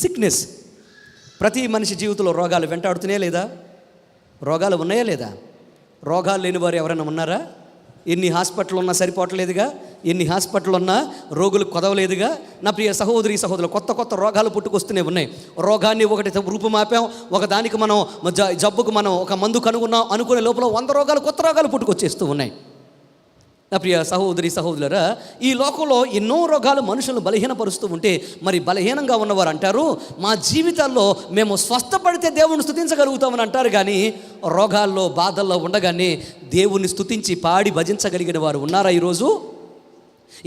Sickness. ప్రతి మనిషి జీవితంలో రోగాలు వెంటాడుతున్నాయా లేదా? రోగాలు ఉన్నాయా లేదా? రోగాలు లేని వారు ఎవరైనా ఉన్నారా? ఎన్ని హాస్పిటల్ ఉన్నా సరిపోవట్లేదుగా, ఎన్ని హాస్పిటల్ ఉన్నా రోగులు కొదవలేదుగా. నా ప్రియ సహోదరి సహోదరులు, కొత్త కొత్త రోగాలు పుట్టుకొస్తూనే ఉన్నాయి. రోగాన్ని ఒకటి రూపుమాపాం, ఒకదానికి మనం జబ్బుకు మనం ఒక మందు కనుగొన్నాం అనుకునే లోపల 100 రోగాలు, కొత్త రోగాలు పుట్టుకొచ్చేస్తూ ఉన్నాయి. నా ప్రియ సహోదరి సహోదరులారా, ఈ లోకంలో ఎన్నో రోగాలు మనుషులను బలహీనపరుస్తూ ఉంటే, మరి బలహీనంగా ఉన్నవారు అంటారు, మా జీవితాల్లో మేము స్వస్థపడితే దేవుణ్ణి స్తుతించగలుగుతామని అంటారు. కానీ రోగాల్లో బాధల్లో ఉండగానే దేవుణ్ణి స్తుతించి పాడి భజించగలిగిన వారు ఉన్నారా?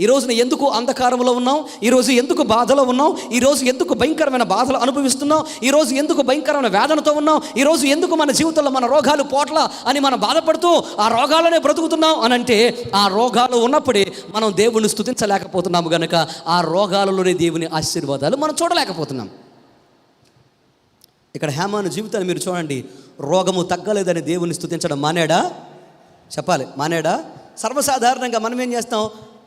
ఈరోజున ఎందుకు అంధకారంలో ఉన్నాం? ఈరోజు ఎందుకు బాధలో ఉన్నాం? ఈరోజు ఎందుకు భయంకరమైన బాధలు అనుభవిస్తున్నాం? ఈరోజు ఎందుకు భయంకరమైన వేదనతో ఉన్నాం? ఈరోజు ఎందుకు మన జీవితంలో మన రోగాలు పోట్ల అని మనం బాధపడుతూ ఆ రోగాలనే బ్రతుకుతున్నాం అని అంటే, ఆ రోగాలు ఉన్నప్పుడే మనం దేవుని స్తుతించలేకపోతున్నాము గనక ఆ రోగాలలోనే దేవుని ఆశీర్వాదాలు మనం చూడలేకపోతున్నాం. ఇక్కడ హేమాను జీవితాన్ని మీరు చూడండి. రోగము తగ్గలేదని దేవుని స్తుతించడం మానేడా? చెప్పాలి, మానేడా? సర్వసాధారణంగా మనం ఏం చేస్తాం?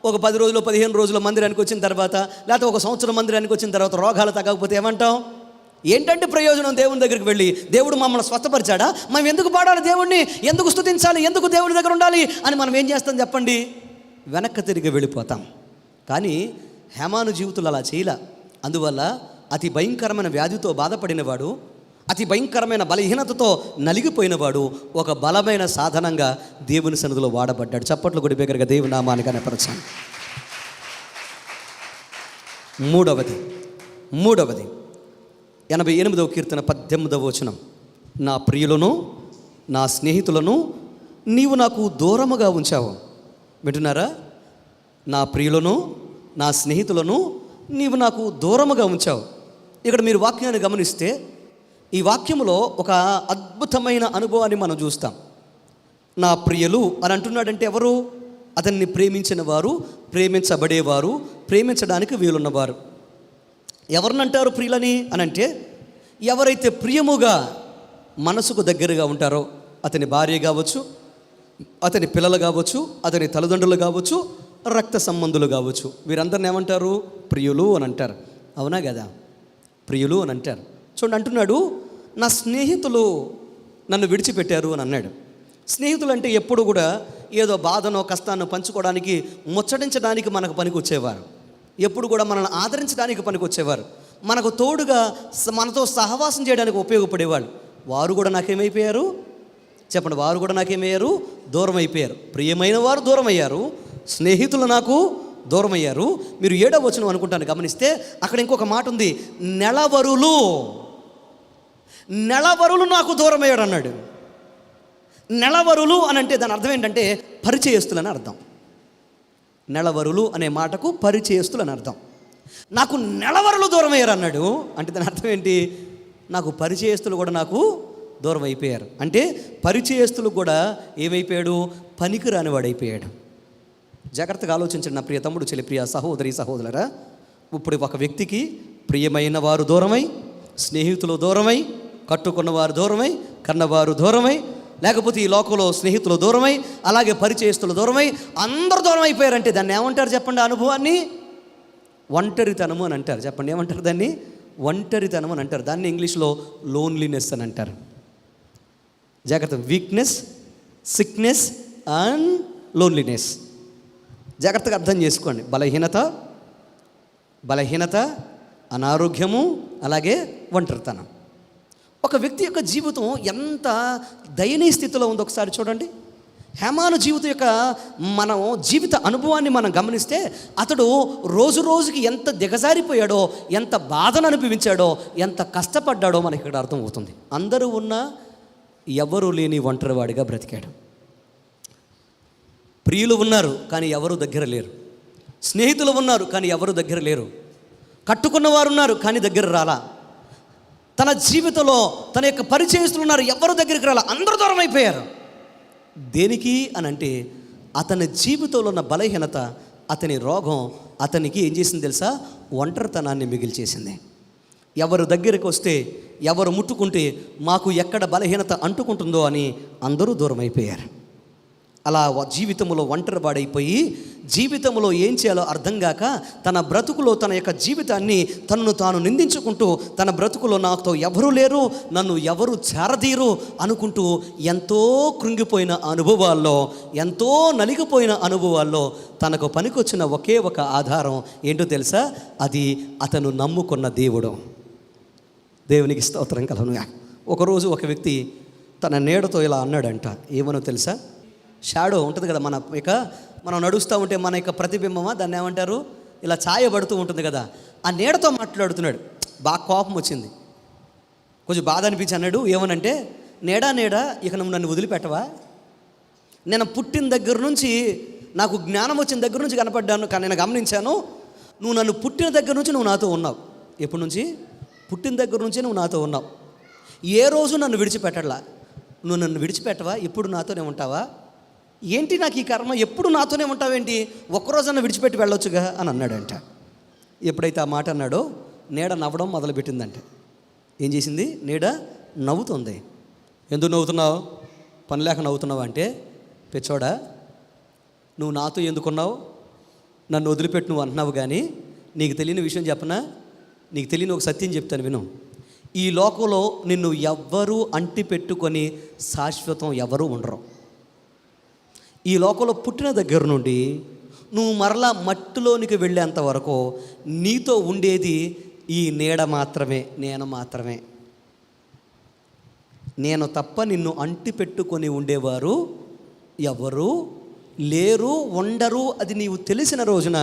ఒక 10 రోజులు 15 రోజులు మందిరానికి వచ్చిన తర్వాత, లేకపోతే ఒక సంవత్సరం మందిరానికి వచ్చిన తర్వాత రోగాలు తగ్గకపోతే ఏమంటాం? ఏంటంటే ప్రయోజనం? దేవుని దగ్గరికి వెళ్ళి దేవుడు మమ్మల్ని స్వస్థపరిచాడా? మనం ఎందుకు పాడాలి దేవుణ్ణి? ఎందుకు స్తుతించాలి? ఎందుకు దేవుడి దగ్గర ఉండాలి అని మనం ఏం చేస్తాం చెప్పండి? వెనక్కి తిరిగి వెళ్ళిపోతాం. కానీ హేమాను జీవితంలో అలా చేయలే. అందువల్ల అతి భయంకరమైన వ్యాధితో బాధపడినవాడు, అతి భయంకరమైన బలహీనతతో నలిగిపోయినవాడు ఒక బలమైన సాధనంగా దేవుని సన్నిధిలో వాడబడ్డాడు. చప్పట్లు కొడి బిగ్గరగా దేవుని నామానికి కనపరచాను. మూడవది 88వ కీర్తన 18వ వచనం, నా ప్రియులను నా స్నేహితులను నీవు నాకు దూరముగా ఉంచావు. వింటున్నారా? నా ప్రియులను నా స్నేహితులను నీవు నాకు దూరముగా ఉంచావు. ఇక్కడ మీరు వాక్యాన్ని గమనిస్తే ఈ వాక్యములో ఒక అద్భుతమైన అనుభవాన్ని మనం చూస్తాం. నా ప్రియులు అని అంటున్నాడంటే ఎవరు? అతన్ని ప్రేమించిన వారు, ప్రేమించబడేవారు, ప్రేమించడానికి వీలున్నవారు. ఎవరినంటారు ప్రియులని అని అంటే, ఎవరైతే ప్రియముగా మనసుకు దగ్గరగా ఉంటారో, అతని భార్య కావచ్చు, అతని పిల్లలు కావచ్చు, అతని తల్లిదండ్రులు కావచ్చు, రక్త సంబంధులు కావచ్చు, వీరందరిని ఏమంటారు? ప్రియులు అని అంటారు. అవునా కదా? ప్రియులు అని అంటారు. చూడండి, అంటున్నాడు నా స్నేహితులు నన్ను విడిచిపెట్టారు అని అన్నాడు. స్నేహితులు అంటే ఎప్పుడు కూడా ఏదో బాధనో కష్టాన్ని పంచుకోవడానికి, ముచ్చటించడానికి మనకు పనికి వచ్చేవారు. ఎప్పుడు కూడా మనల్ని ఆదరించడానికి పనికి వచ్చేవారు. మనకు తోడుగా మనతో సహవాసం చేయడానికి ఉపయోగపడేవాళ్ళు. వారు కూడా నాకేమైపోయారు? చెప్పండి, వారు కూడా నాకేమయ్యారు? దూరం అయిపోయారు. ప్రియమైన వారు దూరం అయ్యారు, స్నేహితులు నాకు దూరం అయ్యారు. మీరు 7వ వచనం అనుకుంటాను గమనిస్తే, అక్కడ ఇంకొక మాట ఉంది, నెలవరులు నాకు దూరం అయ్యాడు అన్నాడు. నెలవరులు అని అంటే దాని అర్థం ఏంటంటే పరిచయస్తులు అని అర్థం. నెలవరులు అనే మాటకు పరిచయస్తులు అని అర్థం. నాకు నెలవరులు దూరం అయ్యారు అన్నాడు అంటే దాని అర్థం ఏంటి? నాకు పరిచయస్తులు కూడా నాకు దూరం అయిపోయారు. అంటే పరిచయస్తులు కూడా ఏమైపోయాడు? పనికి రానివాడైపోయాడు. జాగ్రత్తగా ఆలోచించండి నా ప్రియ తమ్ముడు, చెల్లి, ప్రియ సహోదరి సహోదరులారా. ఇప్పుడు ఒక వ్యక్తికి ప్రియమైన వారు దూరమై, స్నేహితులు దూరమై, కట్టుకున్నవారు దూరమై, కన్నవారు దూరమై, లేకపోతే ఈ లోకంలో స్నేహితులు దూరమై, అలాగే పరిచయస్తులు దూరమై, అందరూ దూరం అయిపోయారంటే దాన్ని ఏమంటారు చెప్పండి? అనుభవాన్ని ఒంటరితనము అని అంటారు. చెప్పండి, ఏమంటారు దాన్ని? ఒంటరితనం అని అంటారు. దాన్ని ఇంగ్లీష్లో లోన్లీనెస్ అని అంటారు. జాగ్రత్త, వీక్నెస్, సిక్నెస్ అండ్ లోన్లీనెస్. జాగ్రత్తగా అర్థం చేసుకోండి. బలహీనత, అనారోగ్యము, అలాగే ఒంటరితనం. ఒక వ్యక్తి యొక్క జీవితం ఎంత దయనీయ స్థితిలో ఉందో ఒకసారి చూడండి. హేమాను జీవితం యొక్క మనం జీవిత అనుభవాన్ని మనం గమనిస్తే, అతడు రోజు రోజుకి ఎంత దిగజారిపోయాడో, ఎంత బాధను అనుభవించాడో, ఎంత కష్టపడ్డాడో మనకి ఇక్కడ అర్థమవుతుంది. అందరూ ఉన్నా ఎవరు లేని ఒంటరివాడిగా బ్రతికాడు. ప్రియులు ఉన్నారు కానీ ఎవరు దగ్గర లేరు. స్నేహితులు ఉన్నారు కానీ ఎవరు దగ్గర లేరు. కట్టుకున్నవారు ఉన్నారు కానీ దగ్గర రాలా. తన జీవితంలో తన యొక్క పరిచయస్తులు ఉన్నారు, ఎవరు దగ్గరికి రాలా, అందరూ దూరం అయిపోయారు. దేనికి అని అంటే అతని జీవితంలో ఉన్న బలహీనత, అతని రోగం అతనికి ఏం చేసింది తెలుసా? ఒంటరితనాన్ని మిగిల్చేసింది. ఎవరు దగ్గరికి వస్తే, ఎవరు ముట్టుకుంటే మాకు ఎక్కడ బలహీనత అంటుకుంటుందో అని అందరూ దూరం అయిపోయారు. అలా జీవితంలో ఒంటరి వాడైపోయి జీవితంలో ఏం చేయాలో అర్థం కాక తన బ్రతుకులో తన యొక్క జీవితాన్ని తనను తాను నిందించుకుంటూ తన బ్రతుకులో నాతో ఎవరు లేరు, నన్ను ఎవరు చేరదీరు అనుకుంటూ ఎంతో కృంగిపోయిన అనుభవాల్లో, ఎంతో నలిగిపోయిన అనుభవాల్లో తనకు పనికొచ్చిన ఒకే ఒక ఆధారం ఏంటో తెలుసా? అది అతను నమ్ముకున్న దేవుడు. దేవునికి స్తోత్రం కలుగునుగా. ఒకరోజు ఒక వ్యక్తి తన నీడతో ఇలా అన్నాడంట. ఏమనో తెలుసా? షాడో ఉంటుంది కదా, మనం నడుస్తూ ఉంటే మన యొక్క ప్రతిబింబమా దాన్ని ఏమంటారు, ఇలా ఛాయబడుతూ ఉంటుంది కదా, ఆ నీడతో మాట్లాడుతున్నాడు. బాగా కోపం వచ్చింది, కొంచెం బాధ అనిపించి అన్నాడు. ఏమనంటే, నీడా ఇక నువ్వు నన్ను వదిలిపెట్టవా? నేను పుట్టిన దగ్గర నుంచి, నాకు జ్ఞానం వచ్చిన దగ్గర నుంచి కనపడ్డాను, కానీ నేను గమనించాను, నువ్వు నన్ను పుట్టిన దగ్గర నుంచి నువ్వు నాతో ఉన్నావు. ఎప్పటి నుంచి? పుట్టిన దగ్గర నుంచి నువ్వు నాతో ఉన్నావు. ఏ రోజు నన్ను విడిచిపెట్టట్లా. నువ్వు నన్ను విడిచిపెట్టవా? ఎప్పుడు నాతోనే ఉంటావా? ఏంటి నాకు ఈ కర్మ, ఎప్పుడు నాతోనే ఉంటావేంటి? ఒక్కరోజన్నా విడిచిపెట్టి వెళ్ళొచ్చుగా అని అన్నాడంట. ఎప్పుడైతే ఆ మాట అన్నాడో నీడ నవ్వడం మొదలుపెట్టిందంట. ఏం చేసింది? నీడ నవ్వుతుంది. ఎందుకు నవ్వుతున్నావు? పని లేక నవ్వుతున్నావు అంటే, పిచ్చోడా నువ్వు నాతో ఎందుకున్నావు? నన్ను వదిలిపెట్టి నువ్వు అంటున్నావు, కానీ నీకు తెలియని విషయం చెప్పనా? నీకు తెలియని ఒక సత్యం చెప్తాను విను. ఈ లోకంలో నిన్ను ఎవ్వరూ అంటి పెట్టుకొని శాశ్వతం ఎవరూ ఉండరు. ఈ లోకంలో పుట్టిన దగ్గర నుండి నువ్వు మరలా మట్టిలోనికి వెళ్ళేంత వరకు నీతో ఉండేది ఈ నీడ మాత్రమే, నేను మాత్రమే. నేను తప్ప నిన్ను అంటి పెట్టుకొని ఉండేవారు ఎవరు లేరు, ఉండరు. అది నీవు తెలిసిన రోజున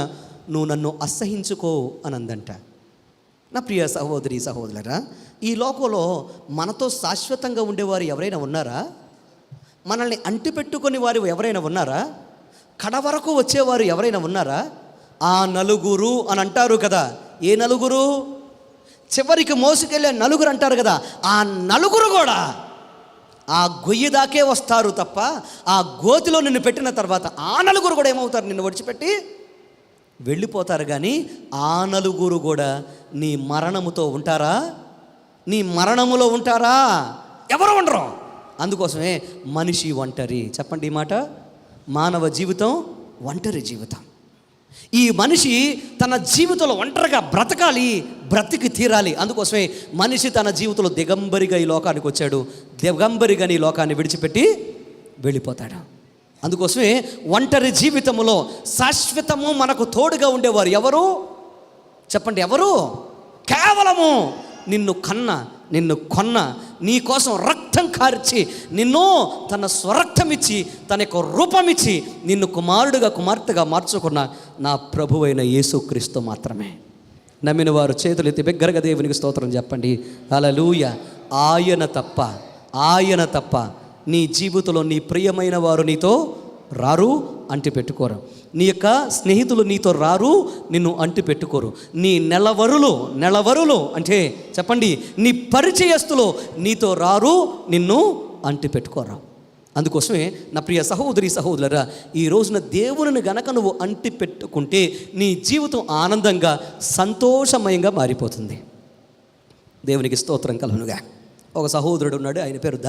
నువ్వు నన్ను అసహించుకో అని అందంట. నా ప్రియ సహోదరి సహోదరులారా, ఈ లోకంలో మనతో శాశ్వతంగా ఉండేవారు ఎవరైనా ఉన్నారా? మనల్ని అంటిపెట్టుకొని వారు ఎవరైనా ఉన్నారా? కడ వరకు వచ్చేవారు ఎవరైనా ఉన్నారా? ఆ నలుగురు అని అంటారు కదా. ఏ నలుగురు? చివరికి మోసుకెళ్ళే నలుగురు అంటారు కదా. ఆ నలుగురు కూడా ఆ గొయ్యి దాకే వస్తారు తప్ప, ఆ గోతిలో నిన్ను పెట్టిన తర్వాత ఆ నలుగురు కూడా ఏమవుతారు? నిన్ను విడిచిపెట్టి వెళ్ళిపోతారు. కానీ ఆ నలుగురు కూడా నీ మరణముతో ఉంటారా? నీ మరణములో ఉంటారా? ఎవరు ఉండరు. అందుకోసమే మనిషి ఒంటరి. చెప్పండి ఈ మాట. మానవ జీవితం ఒంటరి జీవితం. ఈ మనిషి తన జీవితంలో ఒంటరిగా బ్రతకాలి, బ్రతికి తీరాలి. అందుకోసమే మనిషి తన జీవితంలో దిగంబరిగా ఈ లోకానికి వచ్చాడు. దిగంబరిగా ఈ లోకాన్ని విడిచిపెట్టి వెళ్ళిపోతాడు. అందుకోసమే ఒంటరి జీవితంలో శాశ్వతము మనకు తోడుగా ఉండేవారు ఎవరు? చెప్పండి, ఎవరు? కేవలము నిన్ను కొన్న నీ కోసం రక్తం కార్చి నిన్ను తన స్వరక్తం ఇచ్చి తన యొక్క రూపం ఇచ్చి నిన్ను కుమారుడుగా కుమార్తెగా మార్చుకున్న నా ప్రభువైన యేసుక్రీస్తు మాత్రమే. నమ్మిన వారు చేతులెత్తి బిగ్గరగా దేవునికి స్తోత్రం చెప్పండి. హల్లెలూయా. ఆయన తప్ప నీ జీవితంలో నీ ప్రియమైన వారు నీతో రారు, అంటి పెట్టుకోరు. నీ యొక్క స్నేహితులు నీతో రారు, నిన్ను అంటి పెట్టుకోరు. నీ నెలవరులు అంటే చెప్పండి, నీ పరిచయస్తులు నీతో రారు, నిన్ను అంటి పెట్టుకోరు. అందుకోసమే నా ప్రియ సహోదరి సహోదరులారా, ఈ రోజున దేవుని గనక నువ్వు అంటి పెట్టుకుంటే నీ జీవితం ఆనందంగా సంతోషమయంగా మారిపోతుంది. దేవునికి స్తోత్రం కలుగునుగా. ఒక సహోదరుడు ఉన్నాడు, ఆయన పేరు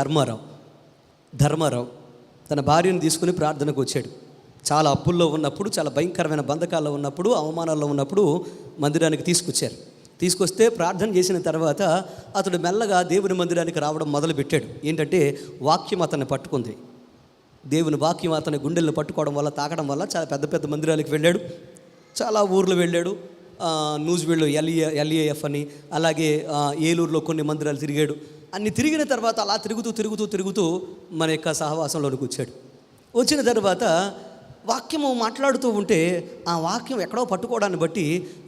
ధర్మారావు. తన భార్యను తీసుకుని ప్రార్థనకు వచ్చాడు. చాలా అప్పుల్లో ఉన్నప్పుడు, చాలా భయంకరమైన బంధకాల్లో ఉన్నప్పుడు, అవమానాల్లో ఉన్నప్పుడు మందిరానికి తీసుకొస్తే ప్రార్థన చేసిన తర్వాత అతడు మెల్లగా దేవుని మందిరానికి రావడం మొదలుపెట్టాడు. ఏంటంటే వాక్యం అతన్ని పట్టుకుంది. దేవుని వాక్యం అతని గుండెలను పట్టుకోవడం వల్ల, తాకడం వల్ల చాలా పెద్ద పెద్ద మందిరాలకు వెళ్ళాడు. చాలా ఊర్లు వెళ్ళాడు. నూజివీడులో ఎల్ఏఎఫ్ అని, అలాగే ఏలూరులో కొన్ని మందిరాలు తిరిగాడు. అన్ని తిరిగిన తర్వాత అలా తిరుగుతూ మన యొక్క సహవాసంలోనికి వచ్చిన తర్వాత వాక్యము మాట్లాడుతూ ఉంటే ఆ వాక్యం ఎక్కడో పట్టుకోవడాన్ని బట్టి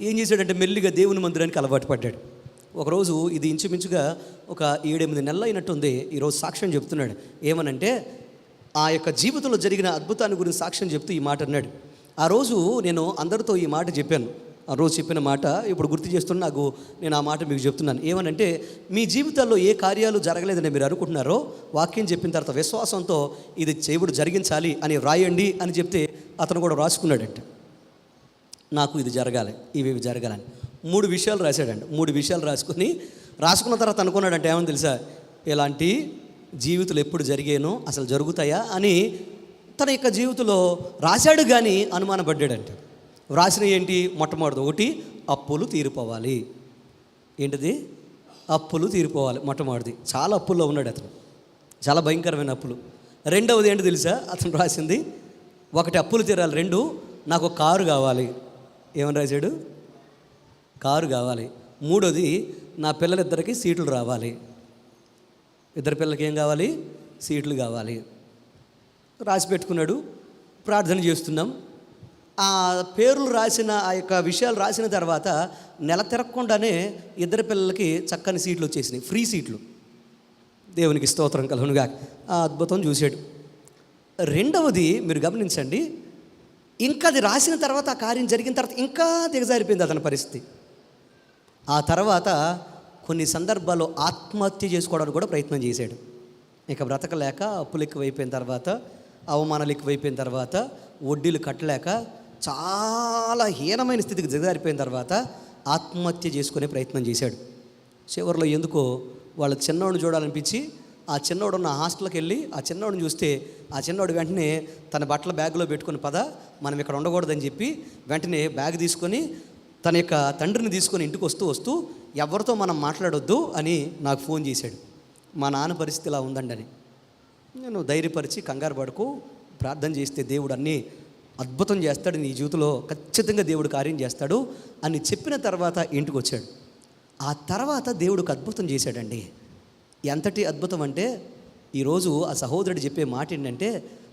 ఏం చేశాడంటే మెల్లిగా దేవుని మందిరానికి అలవాటు పడ్డాడు. ఒకరోజు ఇది ఇంచుమించుగా ఒక 7-8 నెలలు అయినట్టుంది. ఈరోజు సాక్ష్యం చెప్తున్నాడు. ఏమనంటే ఆ యొక్క జీవితంలో జరిగిన అద్భుతాన్ని గురించి సాక్ష్యం చెప్తూ ఈ మాట అన్నాడు. ఆ రోజు నేను అందరితో ఈ మాట చెప్పాను. ఆ రోజు చెప్పిన మాట ఇప్పుడు గుర్తు చేస్తున్నా, నేను ఆ మాట మీకు చెప్తున్నాను. ఏమనంటే, మీ జీవితాల్లో ఏ కార్యాలు జరగలేదని మీరు అనుకుంటున్నారో వాక్యం చెప్పిన తర్వాత విశ్వాసంతో ఇది దేవుడు జరిగించాలి అని వ్రాయండి అని చెప్తే అతను కూడా రాసుకున్నాడంట. నాకు ఇది జరగాలి, ఇవి జరగాలని 3 విషయాలు రాశాడంట. 3 విషయాలు రాసుకున్న తర్వాత అనుకున్నాడంటే ఏమని తెలుసా, ఇలాంటి జీవితాలు ఎప్పుడు జరిగానో అసలు జరుగుతాయా అని తన యొక్క జీవితంలో రాశాడు కానీ అనుమానపడ్డాడంట. వ్రాసిన ఏంటి? మొట్టమొదటి ఒకటి, అప్పులు తీరిపోవాలి. ఏంటిది? అప్పులు తీరిపోవాలి. మొట్టమొదటిది. చాలా అప్పుల్లో ఉన్నాడు అతను, చాలా భయంకరమైన అప్పులు. రెండవది ఏంటి తెలుసా అతను రాసింది? ఒకటి, అప్పులు తీరాలి. రెండు, నాకు కారు కావాలి. ఏమని రాశాడు? కారు కావాలి. మూడోది, నా పిల్లలిద్దరికి సీట్లు రావాలి. ఇద్దరు పిల్లలకి ఏం కావాలి? సీట్లు కావాలి. రాసి పెట్టుకున్నాడు. ప్రార్థన చేస్తున్నాం. ఆ పేర్లు రాసిన, ఆ యొక్క విషయాలు రాసిన తర్వాత నెల తిరగకుండానే ఇద్దరు పిల్లలకి చక్కని సీట్లు వచ్చేసినాయి, ఫ్రీ సీట్లు. దేవునికి స్తోత్రం కలుగునుగా. ఆ అద్భుతం చూశాడు. రెండవది మీరు గమనించండి, ఇంకా అది రాసిన తర్వాత, ఆ కార్యం జరిగిన తర్వాత ఇంకా దిగజారిపోయింది అతని పరిస్థితి. ఆ తర్వాత కొన్ని సందర్భాల్లో ఆత్మహత్య చేసుకోవడానికి కూడా ప్రయత్నం చేశాడు. ఇక బ్రతకలేక, అప్పులు ఎక్కువైపోయిన తర్వాత, అవమానాలు ఎక్కువైపోయిన తర్వాత, వడ్డీలు కట్టలేక చాలా హీనమైన స్థితికి దిగజారిపోయిన తర్వాత ఆత్మహత్య చేసుకునే ప్రయత్నం చేశాడు. చివరిలో ఎందుకో వాళ్ళ చిన్నవాడిని చూడాలనిపించి ఆ చిన్నవాడు ఉన్న హాస్టల్కి వెళ్ళి ఆ చిన్నవాడిని చూస్తే ఆ చిన్నవాడు వెంటనే తన బట్టల బ్యాగ్లో పెట్టుకుని, పద మనం ఇక్కడ ఉండకూడదని చెప్పి వెంటనే బ్యాగ్ తీసుకొని తన యొక్క తండ్రిని తీసుకొని ఇంటికి వస్తూ ఎవరితో మనం మాట్లాడొద్దు అని నాకు ఫోన్ చేశాడు. మా నాన్న పరిస్థితి ఇలా ఉందండి అని. నేను ధైర్యపరిచి, కంగారు పడుకు, ప్రార్థన చేస్తే దేవుడు అన్నీ అద్భుతం చేస్తాడు, నీ జీవితంలో ఖచ్చితంగా దేవుడు కార్యం చేస్తాడు అని చెప్పిన తర్వాత ఇంటికి వచ్చాడు. ఆ తర్వాత దేవుడికి అద్భుతం చేశాడండి. ఎంతటి అద్భుతం అంటే, ఈరోజు ఆ సహోదరుడు చెప్పే మాట ఏంటంటే,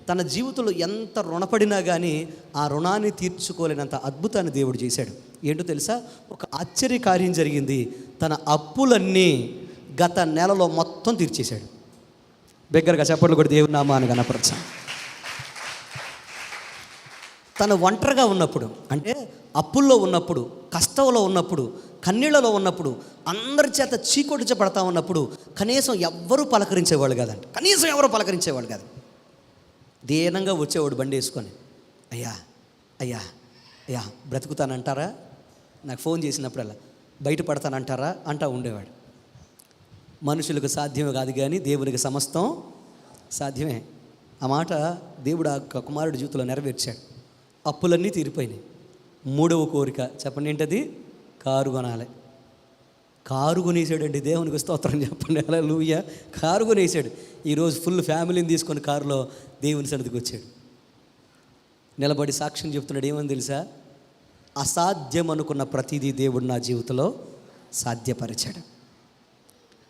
తన జీవితంలో ఎంత రుణపడినా కానీ ఆ రుణాన్ని తీర్చుకోలేనంత అద్భుతాన్ని దేవుడు చేశాడు. ఏంటో తెలుసా? ఒక ఆశ్చర్య కార్యం జరిగింది. తన అప్పులన్నీ గత నెలలో మొత్తం తీర్చేశాడు. బిగ్గరగా చెప్పట్లు కూడా దేవుని నామాన్ని కనపరచు. తను ఒంటరిగా ఉన్నప్పుడు, అంటే అప్పుల్లో ఉన్నప్పుడు, కష్టంలో ఉన్నప్పుడు, కన్నీళ్లలో ఉన్నప్పుడు, అందరి చేత చీకొట్టించబడతా ఉన్నప్పుడు కనీసం ఎవరు పలకరించేవాళ్ళు కాదంట. కనీసం ఎవరు పలకరించేవాళ్ళు కాదు. దీనంగా వచ్చేవాడు బండి వేసుకొని, అయ్యా అయ్యా అయ్యా బ్రతుకుతానంటారా, నాకు ఫోన్ చేసినప్పుడల్లా బయటపడతానంటారా అంటూ ఉండేవాడు. మనుషులకు సాధ్యమే కాదు కానీ దేవునికి సమస్తం సాధ్యమే. ఆ మాట దేవుడు ఆ కుమారుడి జీవితంలో నెరవేర్చాడు. అప్పులన్నీ తీరిపోయినాయి. మూడవ కోరిక చెప్పండి, ఏంటది? కారు కొనాలి. కారు కొనేసాడండి. దేవునికి స్తోత్రం చెప్పండి. హల్లెలూయా. కారు కొనేసాడు. ఈరోజు ఫుల్ ఫ్యామిలీని తీసుకొని కారులో దేవుని సన్నిధికి వచ్చాడు. నిలబడి సాక్ష్యం చెప్తున్నాడు. ఏమని తెలుసా? అసాధ్యం అనుకున్న ప్రతిదీ దేవుడు నా జీవితంలో సాధ్యపరిచాడు.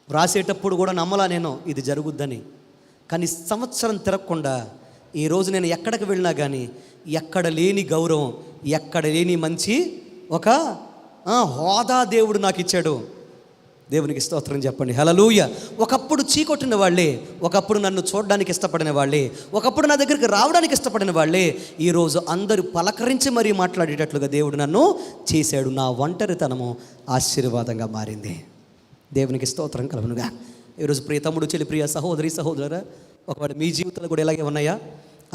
వ్రాసేటప్పుడు కూడా నమ్మలా నేను ఇది జరుగుద్దని. కానీ సంవత్సరం తిరగకుండా ఈరోజు నేను ఎక్కడికి వెళ్ళినా కానీ ఎక్కడ లేని గౌరవం, ఎక్కడ లేని మంచి ఒక హోదా దేవుడు నాకు ఇచ్చాడు. దేవునికి స్తోత్రం చెప్పండి. హల్లెలూయా. ఒకప్పుడు చీకొట్టిన వాళ్ళే, ఒకప్పుడు నన్ను చూడడానికి ఇష్టపడిన వాళ్ళే, ఒకప్పుడు నా దగ్గరికి రావడానికి ఇష్టపడిన వాళ్ళే ఈరోజు అందరూ పలకరించి మరీ మాట్లాడేటట్లుగా దేవుడు నన్ను చేశాడు. నా ఒంటరితనము ఆశీర్వాదంగా మారింది. దేవునికి స్తోత్రం కలుగునుగా. ఈరోజు ప్రియ తమ్ముడు, చెల్లి, ప్రియ సహోదరి, సహోదరా, ఒకవేళ మీ జీవితాలు కూడా ఇలాగే ఉన్నాయా?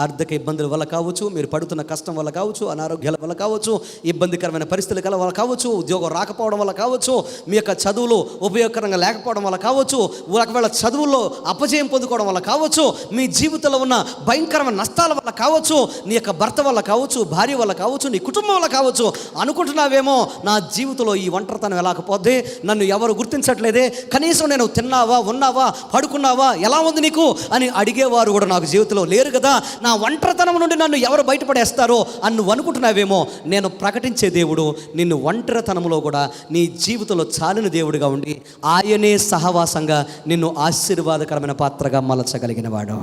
ఆర్థిక ఇబ్బందుల వల్ల కావచ్చు, మీరు పడుతున్న కష్టం వల్ల కావచ్చు, అనారోగ్యాల వల్ల కావచ్చు, ఇబ్బందికరమైన పరిస్థితుల వల్ల కావచ్చు, ఉద్యోగం రాకపోవడం వల్ల కావచ్చు, మీ యొక్క చదువులు ఉపయోగకరంగా లేకపోవడం వల్ల కావచ్చు, ఒకవేళ చదువుల్లో అపజయం పొందుకోవడం వల్ల కావచ్చు, మీ జీవితంలో ఉన్న భయంకరమైన నష్టాల వల్ల కావచ్చు, నీ యొక్క భర్త వల్ల కావచ్చు, భార్య వల్ల కావచ్చు, నీ కుటుంబం వల్ల కావచ్చు. అనుకుంటున్నావేమో, నా జీవితంలో ఈ ఒంటరితనం ఎలాకపోతే, నన్ను ఎవరు గుర్తించట్లేదే, కనీసం నేను తిన్నావా, ఉన్నావా, పడుకున్నావా, ఎలా ఉంది నీకు అని అడిగేవారు కూడా నాకు జీవితంలో లేరు కదా. నా ఒంటరితనం నుండి నన్ను ఎవరు బయటపడేస్తారో అని నువ్వు అనుకుంటున్నావేమో, నేను ప్రకటించే దేవుడు నిన్ను ఒంటరితనంలో కూడా నీ జీవితంలో చాలిన దేవుడిగా ఉండి ఆయనే సహవాసంగా నిన్ను ఆశీర్వాదకరమైన పాత్రగా మలచగలిగిన వాడు.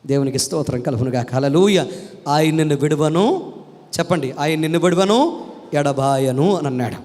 దేవునికి స్తోత్రం కలుగునుగా. హల్లెలూయా. ఆయన నిన్ను విడువను, చెప్పండి, ఆయన నిన్ను విడువను, ఎడబాయను అని అన్నాడు.